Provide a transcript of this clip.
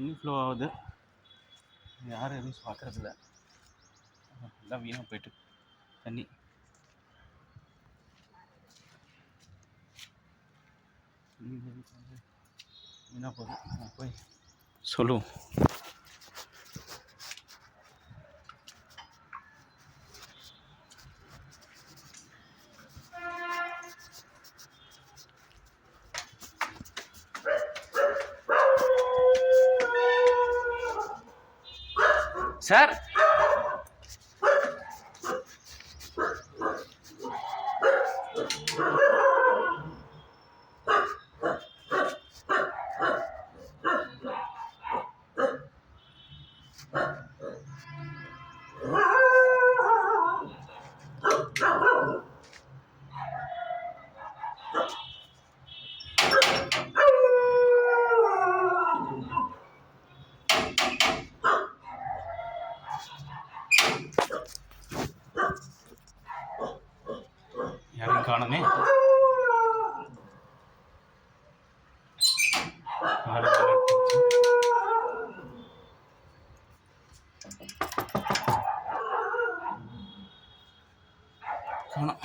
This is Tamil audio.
தண்ணி ஃப்ளோ ஆகுது, யாரும் எதுவும் பார்க்குறதில்ல, எல்லாம் வீணாக போயிட்டு தண்ணி. வீணாக போகுது, போய் சொல்லுவோம். சார், யாரையும் காணுமே. காணோம்.